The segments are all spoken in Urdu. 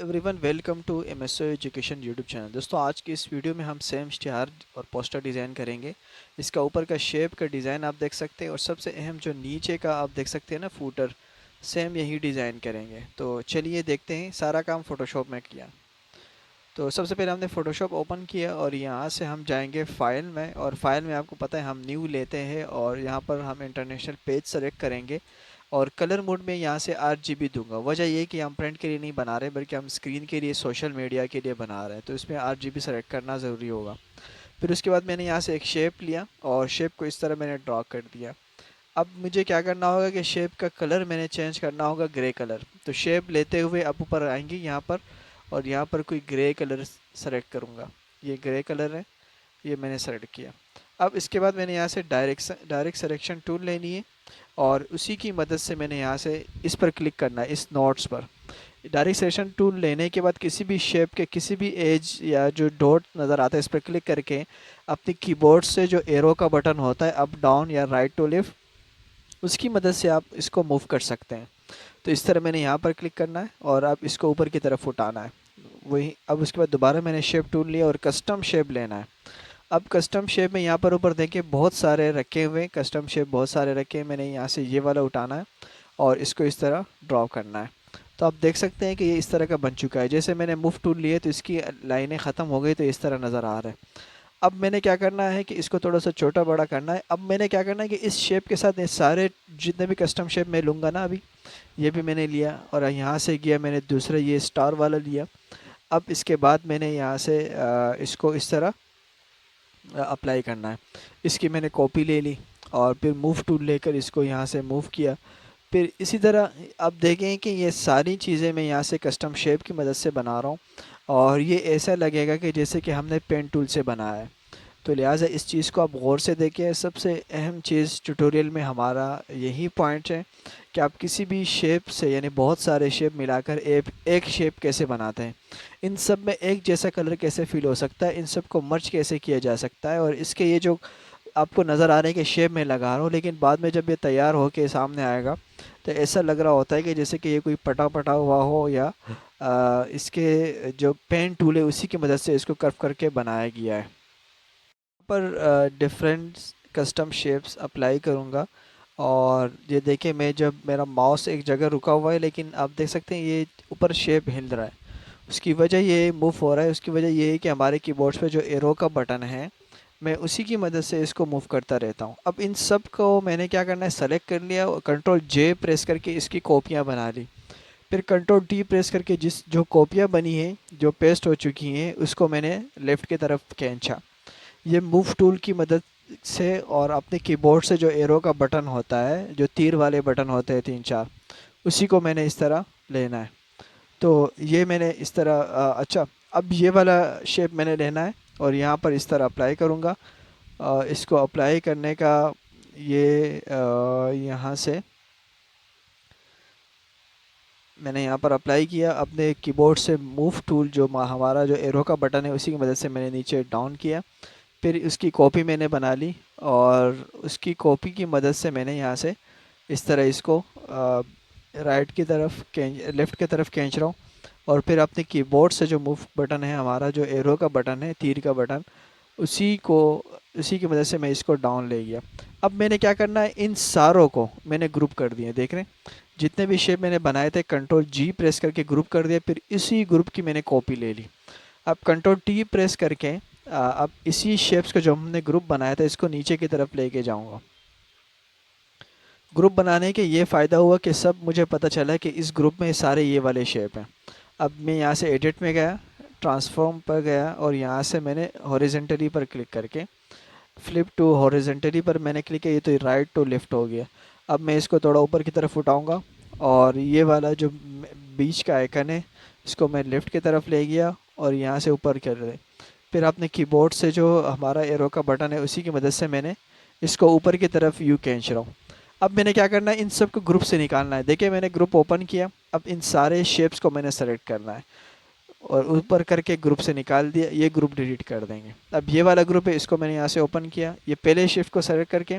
Every one welcome to M S O education YouTube channel. دوستوں آج کی اس ویڈیو میں ہم سیم اشتہار اور پوسٹر ڈیزائن کریں گے۔ اس کا اوپر کا شیپ کا ڈیزائن آپ دیکھ سکتے ہیں، اور سب سے اہم جو نیچے کا آپ دیکھ سکتے ہیں نا فوٹر، سیم یہی ڈیزائن کریں گے۔ تو چلیے دیکھتے ہیں، سارا کام فوٹوشاپ میں کیا۔ تو سب سے پہلے ہم نے فوٹوشاپ اوپن کیا اور یہاں سے ہم جائیں گے فائل میں، اور فائل میں آپ کو پتہ ہے ہم نیو لیتے ہیں، اور یہاں پر ہم انٹرنیشنل پیج سلیکٹ کریں گے، اور کلر موڈ میں یہاں سے RGB دوں گا۔ وجہ یہ کہ ہم پرنٹ کے لیے نہیں بنا رہے بلکہ ہم اسکرین کے لیے، سوشل میڈیا کے لیے بنا رہے ہیں، تو اس میں RGB سلیکٹ کرنا ضروری ہوگا۔ پھر اس کے بعد میں نے یہاں سے ایک شیپ لیا اور شیپ کو اس طرح میں نے ڈرا کر دیا۔ اب مجھے کیا کرنا ہوگا کہ شیپ کا کلر میں نے چینج کرنا ہوگا گرے کلر۔ تو شیپ لیتے ہوئے اب اوپر آئیں گے یہاں پر، اور یہاں پر کوئی گرے کلر سلیکٹ کروں گا۔ یہ گرے کلر ہے، یہ میں نے سلیکٹ کیا۔ اب اس کے بعد میں نے یہاں سے ڈائریکٹ سلیکشن ٹول لینی ہے، اور اسی کی مدد سے میں نے یہاں سے اس پر کلک کرنا ہے، اس نوٹس پر۔ ڈائریکٹ سلیکشن ٹول لینے کے بعد کسی بھی شیپ کے کسی بھی ایج یا جو ڈاٹ نظر آتا ہے اس پر کلک کر کے اپنی کی بورڈ سے جو ایرو کا بٹن ہوتا ہے اپ ڈاؤن یا رائٹ ٹو لیفٹ، اس کی مدد سے آپ اس کو موو کر سکتے ہیں۔ تو اس طرح میں نے یہاں پر کلک کرنا ہے اور اب اس کو اوپر کی طرف اٹھانا ہے۔ وہی اب اس کے بعد دوبارہ میں نے شیپ ٹول لیا اور کسٹم شیپ لینا ہے۔ اب کسٹم شیپ میں یہاں پر اوپر دیکھیں بہت سارے رکھے ہوئے، کسٹم شیپ بہت سارے رکھے ہیں، میں نے یہاں سے یہ والا اٹھانا ہے اور اس کو اس طرح ڈرا کرنا ہے۔ تو آپ دیکھ سکتے ہیں کہ یہ اس طرح کا بن چکا ہے۔ جیسے میں نے موو ٹول لیے تو اس کی لائنیں ختم ہو گئی، تو اس طرح نظر آ رہا ہے۔ اب میں نے کیا کرنا ہے کہ اس کو تھوڑا سا چھوٹا بڑا کرنا ہے۔ اب میں نے کیا کرنا ہے کہ اس شیپ کے ساتھ یہ سارے جتنے بھی کسٹم شیپ میں لوں گا نا، ابھی یہ بھی میں نے لیا، اور یہاں سے گیا میں نے دوسرا یہ سٹار والا لیا۔ اب اس کے بعد میں نے یہاں سے اس کو اس طرح اپلائی کرنا ہے۔ اس کی میں نے کاپی لے لی اور پھر موو ٹول لے کر اس کو یہاں سے موو کیا۔ پھر اسی طرح اب دیکھیں کہ یہ ساری چیزیں میں یہاں سے کسٹم شیپ کی مدد سے بنا رہا ہوں، اور یہ ایسا لگے گا کہ جیسے کہ ہم نے پین ٹول سے بنایا ہے۔ تو لہٰذا اس چیز کو آپ غور سے دیکھیں۔ سب سے اہم چیز ٹیوٹوریل میں ہمارا یہی پوائنٹ ہے کہ آپ کسی بھی شیپ سے، یعنی بہت سارے شیپ ملا کر ایک شیپ کیسے بناتے ہیں، ان سب میں ایک جیسا کلر کیسے فیل ہو سکتا ہے، ان سب کو مرچ کیسے کیا جا سکتا ہے، اور اس کے یہ جو آپ کو نظر آ رہے ہیں کہ شیپ میں لگا رہا ہوں، لیکن بعد میں جب یہ تیار ہو کے سامنے آئے گا تو ایسا لگ رہا ہوتا ہے کہ جیسے کہ یہ کوئی پٹا پٹا ہوا ہو، یا اس کے جو پین ٹول ہے اسی کی مدد سے اس کو کرو کر کے بنایا گیا ہے۔ پر ڈفرینٹ کسٹم شیپس اپلائی کروں گا، اور یہ دیکھیں میں جب میرا ماؤس ایک جگہ رکا ہوا ہے، لیکن آپ دیکھ سکتے ہیں یہ اوپر شیپ ہل رہا ہے۔ اس کی وجہ یہ موو ہو رہا ہے، اس کی وجہ یہ ہے کہ ہمارے کی بورڈس پہ جو ایرو کا بٹن ہے، میں اسی کی مدد سے اس کو موو کرتا رہتا ہوں۔ اب ان سب کو میں نے کیا کرنا ہے، سلیکٹ کر لیا، اور کنٹرول J پریس کر کے اس کی کاپیاں بنا لی۔ پھر کنٹرول D پریس کر کے جو کاپیاں بنی ہیں، جو پیسٹ ہو چکی ہیں، اس کو میں نے لیفٹ کی طرف کھینچا۔ یہ موو ٹول کی مدد سے، اور اپنے کی بورڈ سے جو ایرو کا بٹن ہوتا ہے، جو تیر والے بٹن ہوتے ہیں 3 4، اسی کو میں نے اس طرح لینا ہے۔ تو یہ میں نے اس طرح اچھا، اب یہ والا شیپ میں نے لینا ہے اور یہاں پر اس طرح اپلائی کروں گا۔ اس کو اپلائی کرنے کا یہ یہاں سے میں نے یہاں پر اپلائی کیا، اپنے کی بورڈ سے موو ٹول جو ہمارا جو ایرو کا بٹن ہے اسی کی مدد سے میں نے نیچے ڈاؤن کیا۔ پھر اس کی کاپی میں نے بنا لی، اور اس کی کاپی کی مدد سے میں نے یہاں سے اس طرح اس کو رائٹ کی طرف لیفٹ کی طرف کھینچ رہا ہوں، اور پھر اپنے کی بورڈ سے جو موو بٹن ہے، ہمارا جو ایرو کا بٹن ہے، تیر کا بٹن، اسی کی مدد سے میں اس کو ڈاؤن لے گیا۔ اب میں نے کیا کرنا ہے، ان ساروں کو میں نے گروپ کر دیا، دیکھ رہے ہیں جتنے بھی شیپ میں نے بنائے تھے، کنٹرول G پریس کر کے گروپ کر دیا، پھر اسی گروپ کی میں نے کاپی لے لی۔ اب کنٹرول T پریس کر کے اب اسی شیپس کو جو ہم نے گروپ بنایا تھا اس کو نیچے کی طرف لے کے جاؤں گا۔ گروپ بنانے کے یہ فائدہ ہوا کہ سب مجھے پتہ چلا کہ اس گروپ میں سارے یہ والے شیپ ہیں۔ اب میں یہاں سے ایڈٹ میں گیا، ٹرانسفارم پر گیا، اور یہاں سے میں نے ہاریزنٹلی پر کلک کر کے فلپ ٹو ہاریزنٹلی پر میں نے کلک کیا، یہ تو رائٹ ٹو لیفٹ ہو گیا۔ اب میں اس کو تھوڑا اوپر کی طرف اٹھاؤں گا، اور یہ والا جو بیچ کا آئیکن ہے اس کو میں لیفٹ کی طرف لے گیا اور یہاں سے اوپر کر دے۔ پھر اپنے کی بورڈ سے جو ہمارا ایرو کا بٹن ہے اسی کی مدد سے میں نے اس کو اوپر کی طرف یوں کھینچ رہا ہوں۔ اب میں نے کیا کرنا ہے، ان سب کو گروپ سے نکالنا ہے۔ دیکھیں میں نے گروپ اوپن کیا، اب ان سارے شیپس کو میں نے سلیکٹ کرنا ہے اور اوپر کر کے گروپ سے نکال دیا، یہ گروپ ڈیلیٹ کر دیں گے۔ اب یہ والا گروپ ہے، اس کو میں نے یہاں سے اوپن کیا، یہ پہلے شیپ کو سلیکٹ کر کے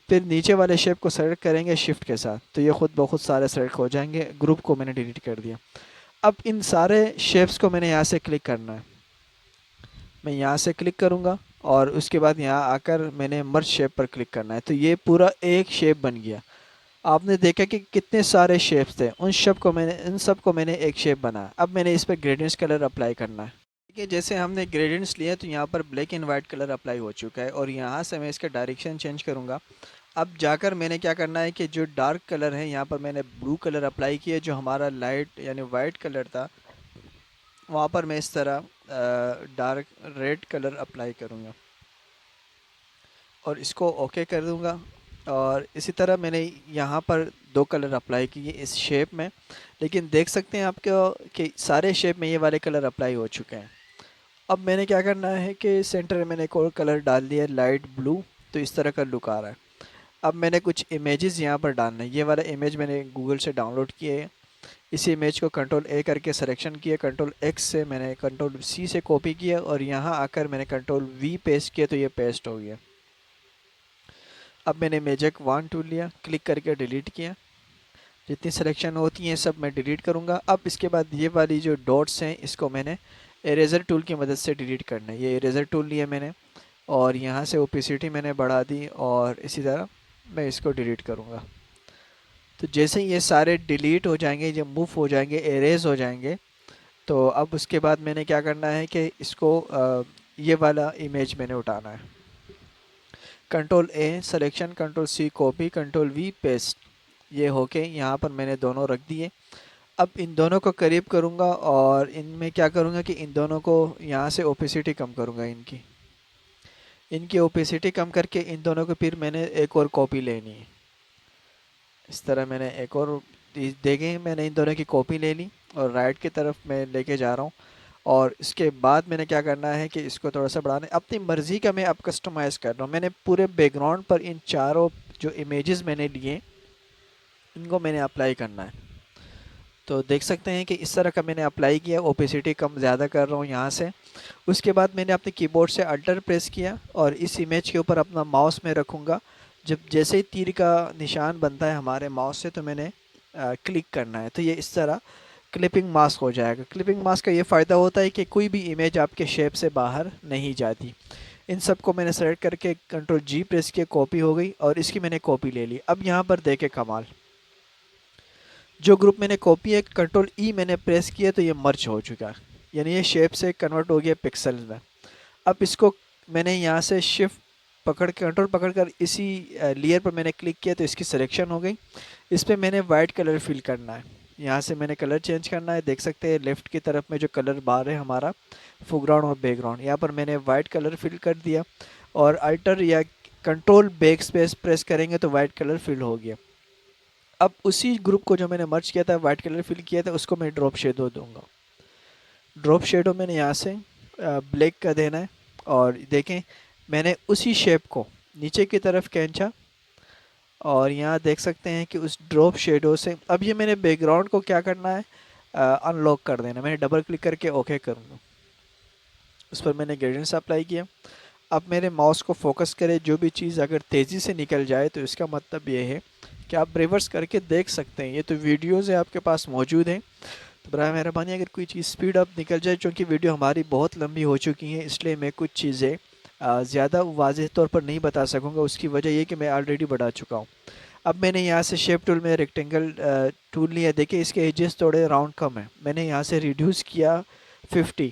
پھر نیچے والے شیپ کو سلیکٹ کریں گے شفٹ کے ساتھ، تو یہ خود بخود سارے سلیکٹ ہو جائیں گے۔ گروپ کو میں نے ڈیلیٹ کر دیا۔ اب ان سارے شیپس کو میں نے یہاں سے کلک کرنا ہے. میں یہاں سے کلک کروں گا اور اس کے بعد یہاں آ کر میں نے مرج شیپ پر کلک کرنا ہے. تو یہ پورا ایک شیپ بن گیا. آپ نے دیکھا کہ کتنے سارے شیپس تھے، ان سب کو میں نے ایک شیپ بنایا. اب میں نے اس پہ گریڈینٹس کلر اپلائی کرنا ہے. ٹھیک ہے، جیسے ہم نے گریڈینٹس لیے تو یہاں پر black and white colour apply ہو چکا ہے اور یہاں سے میں اس کا ڈائریکشن چینج کروں گا. اب جا کر میں نے کیا کرنا ہے کہ جو ڈارک کلر ہے یہاں پر میں نے بلو کلر اپلائی کیا، جو ہمارا لائٹ یعنی وائٹ کلر تھا وہاں پر میں اس طرح ڈارک ریڈ کلر اپلائی کروں گا اور اس کو اوکے کر دوں گا. اور اسی طرح میں نے یہاں پر دو کلر اپلائی کیے اس شیپ میں، لیکن دیکھ سکتے ہیں آپ کو کہ سارے شیپ میں یہ والے کلر اپلائی ہو چکے ہیں. اب میں نے کیا کرنا ہے کہ سینٹر میں نے ایک اور کلر ڈال دیا لائٹ بلو، تو اس طرح کا لک آ رہا ہے. اب میں نے کچھ امیجز یہاں پر ڈالنا ہے. یہ والا امیج میں نے گوگل سے ڈاؤن لوڈ کیے ہے. اسی امیج کو کنٹرول اے کر کے سلیکشن کیا، کنٹرول ایکس سے میں نے کنٹرول سی سے کاپی کیا اور یہاں آ کر میں نے کنٹرول وی پیسٹ کیا تو یہ پیسٹ ہو گیا. اب میں نے میجک 1 2 لیا، کلک کر کے ڈیلیٹ کیا. جتنی سلیکشن ہوتی ہیں سب میں ڈیلیٹ کروں گا. اب اس کے بعد یہ والی جو ڈاٹس ہیں اس کو میں نے اریزر ٹول کی مدد سے ڈیلیٹ کرنا ہے. یہ اریزر ٹول لیا میں نے اور یہاں سے اوپیسٹی میں نے بڑھا دی اور اسی طرح میں اس کو ڈیلیٹ کروں گا. تو جیسے ہی یہ سارے ڈیلیٹ ہو جائیں گے، جب موو ہو جائیں گے، اریز ہو جائیں گے، تو اب اس کے بعد میں نے کیا کرنا ہے کہ اس کو یہ والا امیج میں نے اٹھانا ہے. Control A selection, control C copy, control V paste. یہ ہو کے یہاں پر میں نے دونوں رکھ دیے. اب ان دونوں کو قریب کروں گا اور ان میں کیا کروں گا کہ ان دونوں کو یہاں سے اوپیسٹی کم کروں گا. ان کی اوپیسٹی کم کر کے ان دونوں کو پھر میں نے ایک اور کاپی لینی ہے. اس طرح میں نے ایک اور دیکھیں، میں نے ان دونوں کی کاپی لے لی اور رائٹ کی طرف میں لے کے جا رہا ہوں. اور اس کے بعد میں نے کیا کرنا ہے کہ اس کو تھوڑا سا بڑھانا ہے. اپنی مرضی کا میں اب کسٹمائز کر رہا ہوں. میں نے پورے بیک گراؤنڈ پر ان چاروں جو امیجز میں نے لیے ان کو میں نے اپلائی کرنا ہے. تو دیکھ سکتے ہیں کہ اس طرح کا میں نے اپلائی کیا. اوپیسٹی کم زیادہ کر رہا ہوں یہاں سے. اس کے بعد میں نے اپنے کی بورڈ سے الٹر پریس کیا اور اس امیج کے اوپر اپنا ماؤس میں رکھوں گا. جب جیسے ہی تیر کا نشان بنتا ہے ہمارے ماؤس سے تو میں نے کلک کرنا ہے. تو یہ اس طرح کلپنگ ماسک ہو جائے گا. کلپنگ ماسک کا یہ فائدہ ہوتا ہے کہ کوئی بھی امیج آپ کے شیپ سے باہر نہیں جاتی. ان سب کو میں نے سلیکٹ کر کے کنٹرول جی پریس کیا، کاپی ہو گئی اور اس کی میں نے کاپی لے لی. اب یہاں پر دیکھیں کمال، جو گروپ میں نے کاپی ہے کنٹرول ای میں نے پریس کیا تو یہ مرج ہو چکا ہے، یعنی یہ شیپ سے کنورٹ ہو گیا پکسل میں. اب اس کو میں نے یہاں سے شفٹ پکڑ کے کنٹرول پکڑ کر اسی لیئر پر میں نے کلک کیا تو اس کی سلیکشن ہو گئی. اس پہ میں نے وائٹ کلر فل کرنا ہے. یہاں سے میں نے کلر چینج کرنا ہے. دیکھ سکتے ہیں لیفٹ کی طرف میں جو کلر بار ہے ہمارا فور گراؤنڈ اور بیک گراؤنڈ، یہاں پر میں نے وائٹ کلر فل کر دیا اور الٹر یا کنٹرول بیک اسپیس پریس کریں گے تو وائٹ کلر فل ہو گیا. اب اسی گروپ کو جو میں نے مرج کیا تھا وائٹ کلر فل کیا تھا اس کو میں ڈراپ شیڈو دوں گا. ڈراپ شیڈو میں نے یہاں سے بلیک کا دینا ہے اور دیکھیں میں نے اسی شیپ کو نیچے کی طرف کھینچا اور یہاں دیکھ سکتے ہیں کہ اس ڈراپ شیڈو سے اب یہ میں نے بیک گراؤنڈ کو کیا کرنا ہے ان لاک کر دینا. میں نے ڈبل کلک کر کے اوکے کروں گا. اس پر میں نے گریڈینس اپلائی کیا. اب میرے ماؤس کو فوکس کرے، جو بھی چیز اگر تیزی سے نکل جائے تو اس کا مطلب یہ ہے کہ آپ ریورس کر کے دیکھ سکتے ہیں. یہ تو ویڈیوز ہیں آپ کے پاس موجود ہیں، تو برائے مہربانی اگر کوئی چیز سپیڈ اپ نکل جائے، چونکہ ویڈیو ہماری بہت لمبی ہو چکی ہیں اس لیے میں کچھ چیزیں زیادہ واضح طور پر نہیں بتا سکوں گا. اس کی وجہ یہ کہ میں آلریڈی بتا چکا ہوں. اب میں نے یہاں سے شیپ ٹول میں ریکٹینگل ٹول لیا. دیکھیں اس کے ایجز تھوڑے راؤنڈ کم ہیں، میں نے یہاں سے ریڈیوس کیا 50.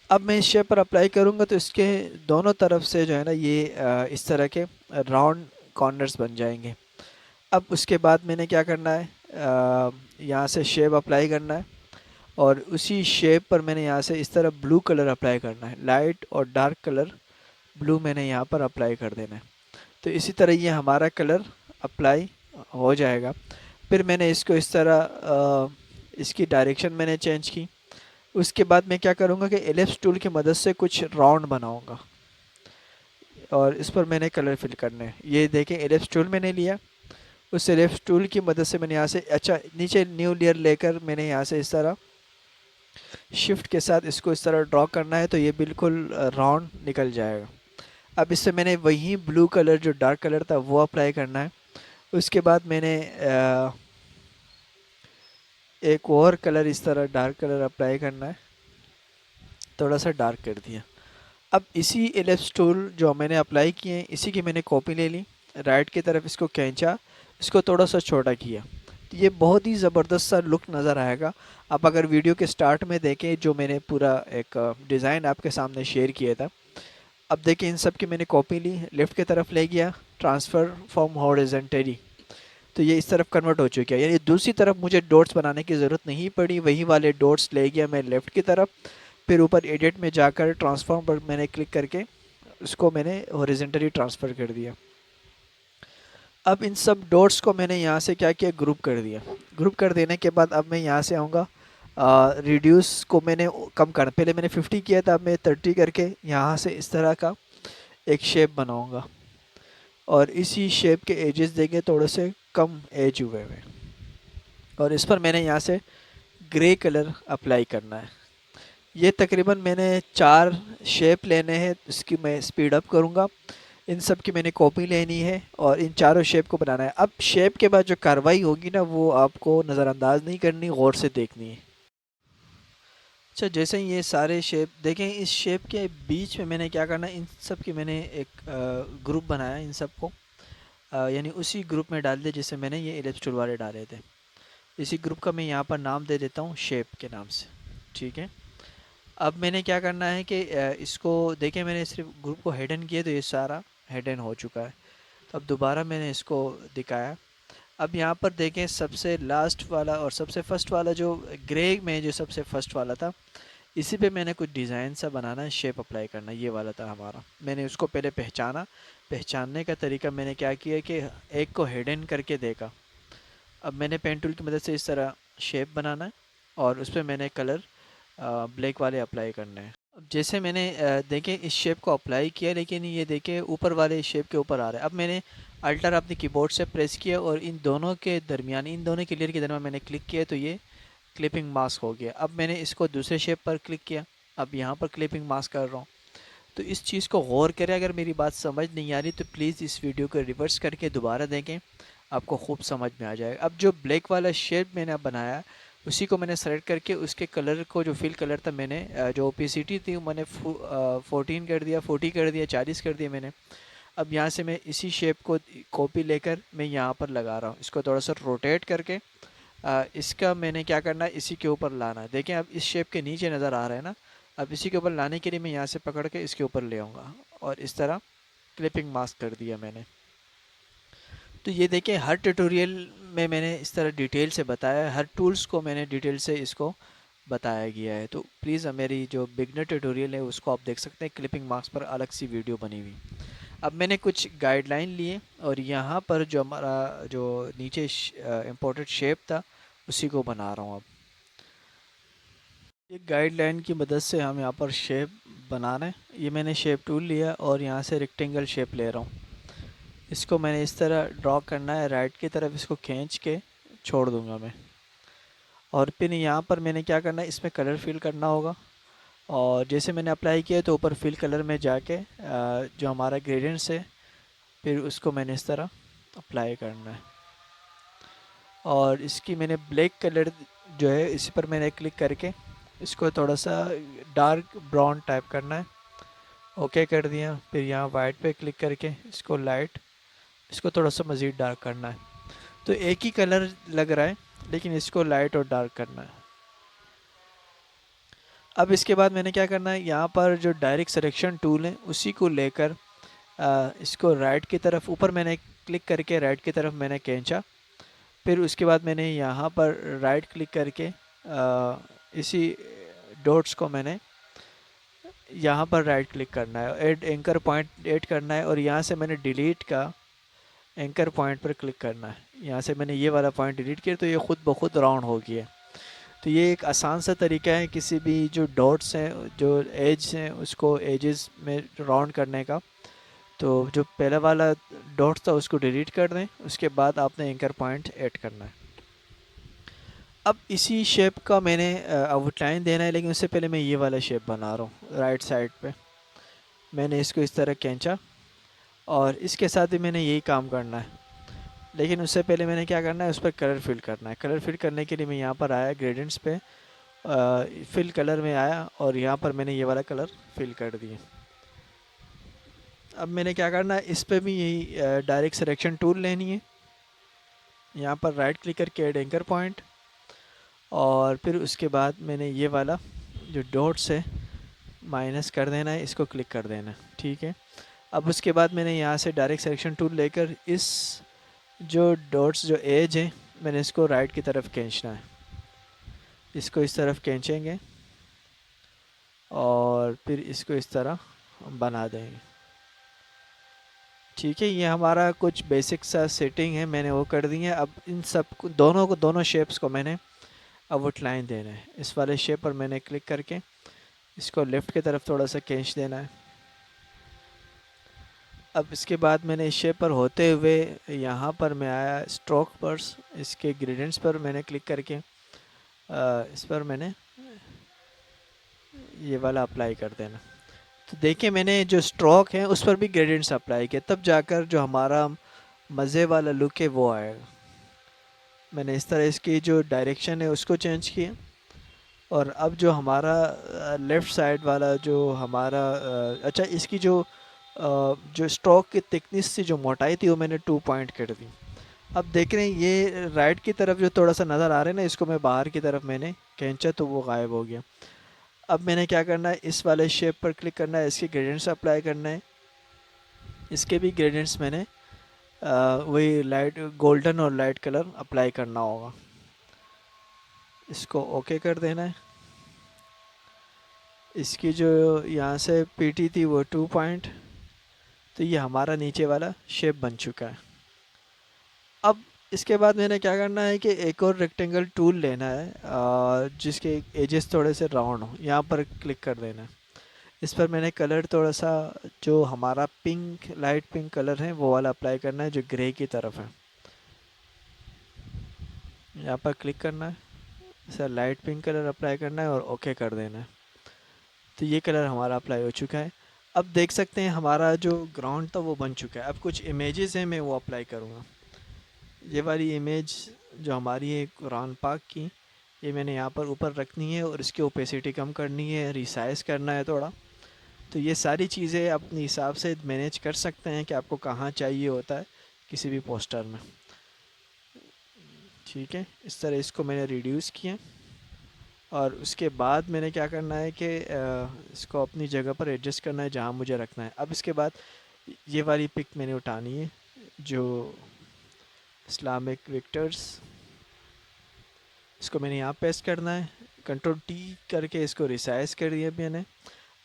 اب میں اس شیپ پر اپلائی کروں گا تو اس کے دونوں طرف سے جو ہے نا یہ اس طرح کے راؤنڈ کارنرز بن جائیں گے. اب اس کے بعد میں نے کیا کرنا ہے، یہاں سے شیپ اپلائی کرنا ہے اور اسی شیپ پر میں نے یہاں سے اس طرح بلو کلر اپلائی کرنا ہے. لائٹ اور ڈارک کلر بلو میں نے یہاں پر اپلائی کر دینا ہے. تو اسی طرح یہ ہمارا کلر اپلائی ہو جائے گا. پھر میں نے اس کو اس طرح اس کی ڈائریکشن میں نے چینج کی. اس کے بعد میں کیا کروں گا کہ ایلپس ٹول کی مدد سے کچھ راؤنڈ بناؤں گا اور اس پر میں نے کلر فل کرنے ہیں. یہ دیکھیں ایلپس ٹول میں نے لیا، اس ایلپس ٹول کی مدد سے میں نے یہاں سے اچھا نیچے نیو لیئر لے کر میں نے یہاں سے اس طرح شفٹ کے ساتھ اس کو اس طرح ڈرا کرنا ہے تو یہ بالکل راؤنڈ نکل جائے گا. اب اس سے میں نے وہی بلو کلر جو ڈارک کلر تھا وہ اپلائی کرنا ہے. اس کے بعد میں نے ایک اور کلر اس طرح ڈارک کلر اپلائی کرنا ہے، تھوڑا سا ڈارک کر دیا۔ اب اسی ایلپس ٹول جو میں نے اپلائی کیے ہیں اسی کی میں نے کاپی لے لی، رائٹ کی طرف اس کو کھینچا، اس کو تھوڑا سا چھوٹا کیا، تو یہ بہت ہی زبردست سا لک نظر آئے گا۔ آپ اگر ویڈیو کے سٹارٹ میں دیکھیں جو میں نے پورا ایک ڈیزائن آپ کے سامنے شیئر کیا تھا، اب دیکھیں ان سب کی میں نے کاپی لی، لیفٹ کی طرف لے گیا، ٹرانسفر فرام ہاریزونٹلی، تو یہ اس طرف کنورٹ ہو چکا ہے، یعنی دوسری طرف مجھے ڈاٹس بنانے کی ضرورت نہیں پڑی، وہی والے ڈاٹس لے گیا میں لیفٹ کی طرف، پھر اوپر ایڈٹ میں جا کر ٹرانسفارم پر میں نے کلک کر کے اس کو میں نے ہاریزونٹلی ٹرانسفر کر دیا۔ اب ان سب ڈاٹس کو میں نے یہاں سے کیا کیا، گروپ کر دیا۔ گروپ کر دینے کے بعد اب میں یہاں سے آؤں گا، ریڈیوس کو میں نے کم کرنا، پہلے میں نے 50 کیا تھا، اب میں 30 کر کے یہاں سے اس طرح کا ایک شیپ بناؤں گا، اور اسی شیپ کے ایجز دیں گے تھوڑے سے کم ایج ہوئے ہوئے، اور اس پر میں نے یہاں سے گرے کلر اپلائی کرنا ہے۔ یہ تقریباً میں نے 4 شیپ لینے ہیں، اس کی میں سپیڈ اپ کروں گا، ان سب کی میں نے کاپی لینی ہے اور ان چاروں شیپ کو بنانا ہے۔ اب شیپ کے بعد جو کاروائی ہوگی نا وہ آپ کو نظر انداز نہیں کرنی، غور سے دیکھنی ہے۔ اچھا، جیسے ہی یہ سارے شیپ دیکھیں، اس شیپ کے بیچ میں نے کیا کرنا ہے، ان سب کی میں نے ایک گروپ بنایا، ان سب کو یعنی اسی گروپ میں ڈال دیا جسے میں نے یہ ایلپس ٹول والے ڈالے تھے، اسی گروپ کا میں یہاں پر نام دے دیتا ہوں شیپ کے نام سے، ٹھیک ہے۔ اب میں نے کیا کرنا ہے کہ اس کو دیکھیں، میں نے صرف گروپ کو ہیڈن کیا تو یہ سارا ہیڈن ہو چکا ہے، تو اب دوبارہ میں نے اس کو دکھایا۔ اب یہاں پر دیکھیں سب سے لاسٹ والا اور سب سے فرسٹ والا، جو گرے میں جو سب سے فرسٹ والا تھا، اسی پہ میں نے کچھ ڈیزائن سا بنانا ہے، شیپ اپلائی کرنا ہے، یہ والا تھا ہمارا۔ میں نے اس کو پہلے پہچانا، پہچاننے کا طریقہ میں نے کیا کیا کہ ایک کو ہیڈن کر کے دیکھا۔ اب میں نے پین ٹول کی مدد سے اس طرح شیپ بنانا ہے، اور اس پہ میں نے کلر بلیک والے اپلائی کرنے ہیں۔ اب جیسے میں نے دیکھیں اس شیپ کو اپلائی کیا، لیکن یہ دیکھیں اوپر والے شیپ کے اوپر آ رہا ہے۔ اب میں نے الٹر اپنے کی بورڈ سے پریس کیا اور ان دونوں کے درمیان، ان دونوں کے لیئر کے درمیان میں نے کلک کیا، تو یہ کلپنگ ماسک ہو گیا۔ اب میں نے اس کو دوسرے شیپ پر کلک کیا، اب یہاں پر کلپنگ ماسک کر رہا ہوں۔ تو اس چیز کو غور کریں، اگر میری بات سمجھ نہیں آ رہی تو پلیز اس ویڈیو کو ریورس کر کے دوبارہ دیکھیں، آپ کو خوب سمجھ میں آ جائے گا۔ اب جو بلیک والا شیپ میں نے اب بنایا، اسی کو میں نے سلیکٹ کر کے اس کے کلر کو، جو فل کلر تھا، میں نے جو اوپیسٹی تھی میں نے 14 کر دیا، 40 کر دیا، 40 کر دیا میں نے۔ اب یہاں سے میں اسی شیپ کو کاپی لے کر میں یہاں پر لگا رہا ہوں، اس کو تھوڑا سا روٹیٹ کر کے اس کا میں نے کیا کرنا ہے، اسی کے اوپر لانا ہے۔ دیکھیں اب اس شیپ کے نیچے نظر آ رہا ہے نا، اب اسی کے اوپر لانے کے لیے میں یہاں سے پکڑ کے اس کے اوپر لے آؤں گا، اور اس طرح کلپنگ ماسک کر دیا میں نے۔ تو یہ دیکھیں ہر ٹیوٹوریل میں نے اس طرح ڈیٹیل سے بتایا ہے، ہر ٹولز کو میں نے ڈیٹیل سے اس کو بتایا گیا ہے، تو پلیز میری جو بگنر ٹیوٹوریل ہے اس کو آپ دیکھ سکتے ہیں، کلپنگ مارکس پر الگ سی ویڈیو بنی ہوئی۔ اب میں نے کچھ گائیڈ لائن لیے اور یہاں پر جو ہمارا جو نیچے امپورٹڈ شیپ تھا اسی کو بنا رہا ہوں۔ اب ایک گائیڈ لائن کی مدد سے ہم یہاں پر شیپ بنانا ہے، یہ میں نے شیپ ٹول لیا اور یہاں سے ریکٹینگل شیپ لے رہا ہوں، اس کو میں نے اس طرح ڈرا کرنا ہے، رائٹ کی طرف اس کو کھینچ کے چھوڑ دوں گا میں، اور پھر یہاں پر میں نے کیا کرنا ہے، اس میں کلر فل کرنا ہوگا، اور جیسے میں نے اپلائی کیا تو اوپر فل کلر میں جا کے جو ہمارا گریڈینٹس ہے پھر اس کو میں نے اس طرح اپلائی کرنا ہے، اور اس کی میں نے بلیک کلر جو ہے اسی پر میں نے کلک کر کے اس کو تھوڑا سا ڈارک براؤن ٹائپ کرنا ہے، اوکے کر دیا، پھر یہاں وائٹ پہ کلک کر کے اس کو لائٹ، اس کو تھوڑا سا مزید ڈارک کرنا ہے، تو ایک ہی کلر لگ رہا ہے لیکن اس کو لائٹ اور ڈارک کرنا ہے۔ اب اس کے بعد میں نے کیا کرنا ہے، یہاں پر جو ڈائریکٹ سلیکشن ٹول ہے اسی کو لے کر اس کو رائٹ کی طرف اوپر میں نے کلک کر کے رائٹ کی طرف میں نے کھینچا، پھر اس کے بعد میں نے یہاں پر رائٹ کلک کر کے اسی ڈاٹس کو میں نے یہاں پر رائٹ کلک کرنا ہے، ایڈ اینکر پوائنٹ ایڈ کرنا ہے، اور یہاں سے میں نے ڈیلیٹ کا اینکر پوائنٹ پر کلک کرنا ہے، یہاں سے میں نے یہ والا پوائنٹ ڈیلیٹ کیا تو یہ خود بخود راؤنڈ ہو گیا۔ تو یہ ایک آسان سا طریقہ ہے کسی بھی جو ڈاٹس ہیں، جو ایجز ہیں، اس کو ایجز میں راؤنڈ کرنے کا۔ تو جو پہلا والا ڈاٹ تھا اس کو ڈیلیٹ کر دیں، اس کے بعد آپ نے اینکر پوائنٹ ایڈ کرنا ہے۔ اب اسی شیپ کا میں نے آؤٹ لائن دینا ہے، لیکن اس سے پہلے میں یہ والا شیپ بنا رہا ہوں، رائٹ سائڈ پہ میں نے اس کو اس طرح کھینچا، اور اس کے ساتھ بھی میں نے یہی کام کرنا ہے، لیکن اس سے پہلے میں نے کیا کرنا ہے، اس پر کلر فل کرنا ہے۔ کلر فل کرنے کے لیے میں یہاں پر آیا گریڈینٹس پہ، فل کلر میں آیا اور یہاں پر میں نے یہ والا کلر فل کر دیا۔ اب میں نے کیا کرنا ہے، اس پہ بھی یہی ڈائریکٹ سلیکشن ٹول لینی ہے، یہاں پر رائٹ کلک کر کے ایڈ اینکر پوائنٹ، اور پھر اس کے بعد میں نے یہ والا جو ڈاٹس ہے مائنس کر دینا ہے، اس کو کلک کر دینا ہے، ٹھیک ہے۔ اب اس کے بعد میں نے یہاں سے ڈائریکٹ سلیکشن ٹول لے کر اس جو ڈاٹس جو ایج ہے میں نے اس کو رائٹ کی طرف کھینچنا ہے، اس کو اس طرف کھینچیں گے اور پھر اس کو اس طرح بنا دیں گے، ٹھیک ہے۔ یہ ہمارا کچھ بیسک سا سیٹنگ ہے، میں نے وہ کر دی ہے۔ اب ان سب کو دونوں شیپس کو میں نے اب آؤٹ لائن دینا ہے۔ اس والے شیپ پر میں نے کلک کر کے اس کو لیفٹ کی طرف تھوڑا سا کھینچ دینا ہے۔ اب اس کے بعد میں نے اس شیپ پر ہوتے ہوئے یہاں پر میں آیا اسٹروک پر، اس کے گریڈینٹس پر میں نے کلک کر کے اس پر میں نے یہ والا اپلائی کر دینا۔ تو دیکھیں میں نے جو اسٹروک ہے اس پر بھی گریڈینٹس اپلائی کیا، تب جا کر جو ہمارا مزے والا لک ہے وہ آئے گا۔ میں نے اس طرح اس کی جو ڈائریکشن ہے اس کو چینج کیا، اور اب جو ہمارا لیفٹ سائڈ والا جو ہمارا اچھا، اس کی جو اسٹروک کی تھکنیس سے جو موٹائی تھی وہ میں نے 2 پوائنٹ کر دی۔ اب دیکھ رہے ہیں یہ رائٹ کی طرف جو تھوڑا سا نظر آ رہا ہے نا، اس کو میں باہر کی طرف میں نے کھینچا تو وہ غائب ہو گیا۔ اب میں نے کیا کرنا ہے، اس والے شیپ پر کلک کرنا ہے، اس کے گریڈینٹس اپلائی کرنا ہے، اس کے بھی گریڈینٹس میں نے وہی لائٹ گولڈن اور لائٹ کلر اپلائی کرنا ہوگا۔ اس کو اوکے کر دینا ہے۔ اس کی جو یہاں سے پی ٹی تھی وہ 2 پوائنٹ، تو یہ ہمارا نیچے والا شیپ بن چکا ہے۔ اب اس کے بعد میں نے کیا کرنا ہے کہ ایک اور ریکٹینگل ٹول لینا ہے جس کے ایجز تھوڑے سے راؤنڈ ہوں، یہاں پر کلک کر دینا ہے۔ اس پر میں نے کلر تھوڑا سا جو ہمارا پنک، لائٹ پنک کلر ہے وہ والا اپلائی کرنا ہے جو گرے کی طرف ہے، یہاں پر کلک کرنا ہے، sir light pink colour apply کرنا ہے اور اوکے کر دینا ہے۔ تو یہ کلر ہمارا اپلائی ہو چکا ہے۔ اب دیکھ سکتے ہیں ہمارا جو گراؤنڈ تھا وہ بن چکا ہے۔ اب کچھ امیجز ہیں میں وہ اپلائی کروں گا۔ یہ والی امیج جو ہماری ہے قرآن پاک کی، یہ میں نے یہاں پر اوپر رکھنی ہے اور اس کی اوپیسٹی کم کرنی ہے، ریسائز کرنا ہے تھوڑا۔ تو یہ ساری چیزیں اپنی حساب سے مینیج کر سکتے ہیں کہ آپ کو کہاں چاہیے ہوتا ہے کسی بھی پوسٹر میں، ٹھیک ہے۔ اس طرح اس کو میں نے ریڈیوس کیا، اور اس کے بعد میں نے کیا کرنا ہے کہ اس کو اپنی جگہ پر ایڈجسٹ کرنا ہے جہاں مجھے رکھنا ہے۔ اب اس کے بعد یہ والی پک میں نے اٹھانی ہے جو اسلامک وکٹرز، اس کو میں نے یہاں پیسٹ کرنا ہے، کنٹرول ٹی کر کے اس کو ریسائز کر دیا میں نے۔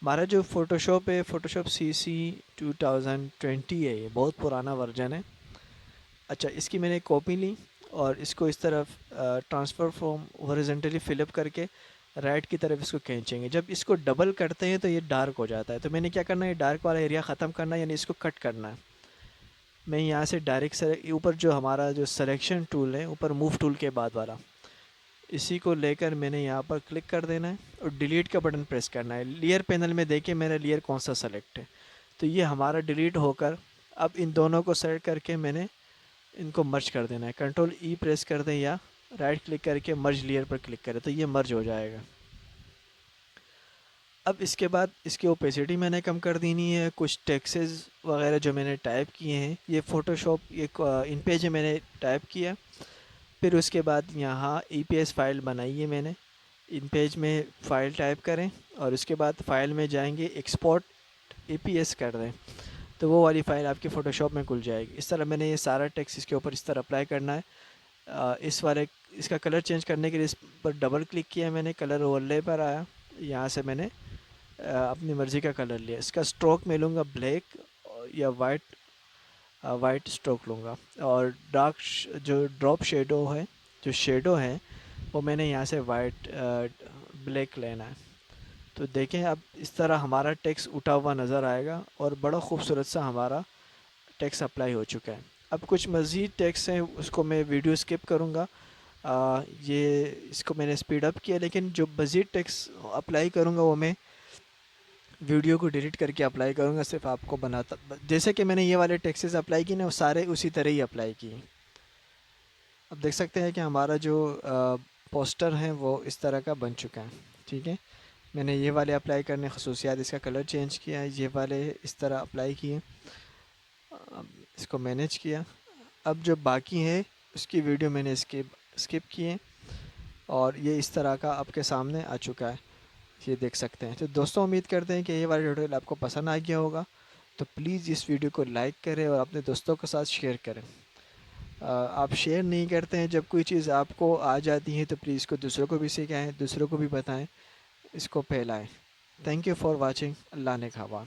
ہمارا جو فوٹوشاپ ہے، فوٹوشاپ CC 2020 ہے، یہ بہت پرانا ورژن ہے۔ اچھا، اس کی میں نے کاپی لی اور اس کو اس طرف ٹرانسفر فرام ہورزنٹلی فل اپ کر کے رائٹ کی طرف اس کو کھینچیں گے۔ جب اس کو ڈبل کرتے ہیں تو یہ ڈارک ہو جاتا ہے، تو میں نے کیا کرنا ہے، یہ ڈارک والا ایریا ختم کرنا ہے، یعنی اس کو کٹ کرنا ہے۔ میں یہاں سے ڈائریکٹ اوپر جو ہمارا جو سلیکشن ٹول ہے، اوپر موو ٹول کے بعد والا، اسی کو لے کر میں نے یہاں پر کلک کر دینا ہے اور ڈیلیٹ کا بٹن پریس کرنا ہے۔ لیئر پینل میں دیکھیں میرا لیئر کون سا سلیکٹ ہے، تو یہ ہمارا ڈیلیٹ ہو کر اب ان دونوں کو سلیکٹ کر کے میں نے ان کو مرج کر دینا ہے۔ کنٹرول ای پریس کر دیں یا رائٹ کلک کر کے مرج لیئر پر کلک کریں تو یہ مرج ہو جائے گا۔ اب اس کے بعد اس کی اوپیسٹی میں نے کم کر دینی ہے، کچھ ٹیکسز وغیرہ جو میں نے ٹائپ کیے ہیں، یہ فوٹوشاپ ایک ان پیج میں نے ٹائپ کیا۔ پھر اس کے بعد یہاں EPS فائل بنائی ہے میں نے، ان پیج میں فائل ٹائپ کریں اور اس کے بعد فائل میں جائیں گے، ایکسپورٹ EPS کر دیں تو وہ والی فائل آپ کے فوٹوشاپ میں کھل جائے گی۔ اس طرح میں نے یہ سارا ٹیکسٹ اس کے اوپر اس طرح اپلائی کرنا ہے۔ اس کا کلر چینج کرنے کے لیے اس پر ڈبل کلک کیا، میں نے کلر اوورلے پر آیا، یہاں سے میں نے اپنی مرضی کا کلر لیا۔ اس کا اسٹروک میں لوں گا بلیک یا وائٹ اسٹروک لوں گا، اور ڈارک جو ڈراپ شیڈو ہے، جو شیڈو ہے وہ میں نے یہاں سے وائٹ بلیک لینا ہے۔ تو دیکھیں اب اس طرح ہمارا ٹیکس اٹھا ہوا نظر آئے گا اور بڑا خوبصورت سا ہمارا ٹیکس اپلائی ہو چکا ہے۔ اب کچھ مزید ٹیکس ہیں اس کو میں ویڈیو اسکپ کروں گا، یہ اس کو میں نے اسپیڈ اپ کیا، لیکن جو مزید ٹیکس اپلائی کروں گا وہ میں ویڈیو کو ڈیلیٹ کر کے اپلائی کروں گا، صرف آپ کو بناتا، جیسے کہ میں نے یہ والے ٹیکسز اپلائی کی نا وہ سارے اسی طرح ہی اپلائی کیے۔ اب دیکھ سکتے ہیں کہ ہمارا جو پوسٹر ہے وہ اس طرح کا بن چکا ہے. ٹھیک ہے، میں نے یہ والے اپلائی کرنے خصوصیات، اس کا کلر چینج کیا ہے، یہ والے اس طرح اپلائی کیے، اس کو مینیج کیا. اب جو باقی ہے اس کی ویڈیو میں نے اسکپ کی ہے، اور یہ اس طرح کا آپ کے سامنے آ چکا ہے، یہ دیکھ سکتے ہیں. تو دوستوں امید کرتے ہیں کہ یہ والا ٹیوٹوریل آپ کو پسند آ گیا ہوگا. تو پلیز اس ویڈیو کو لائک کریں اور اپنے دوستوں کے ساتھ شیئر کریں. آپ شیئر نہیں کرتے ہیں جب کوئی چیز آپ کو آ جاتی ہے تو پلیز اس کو دوسروں کو بھی سکھائیں، دوسروں کو بھی بتائیں، اس کو پھیلائیں. Thank you for watching. Allah نے کھاوا.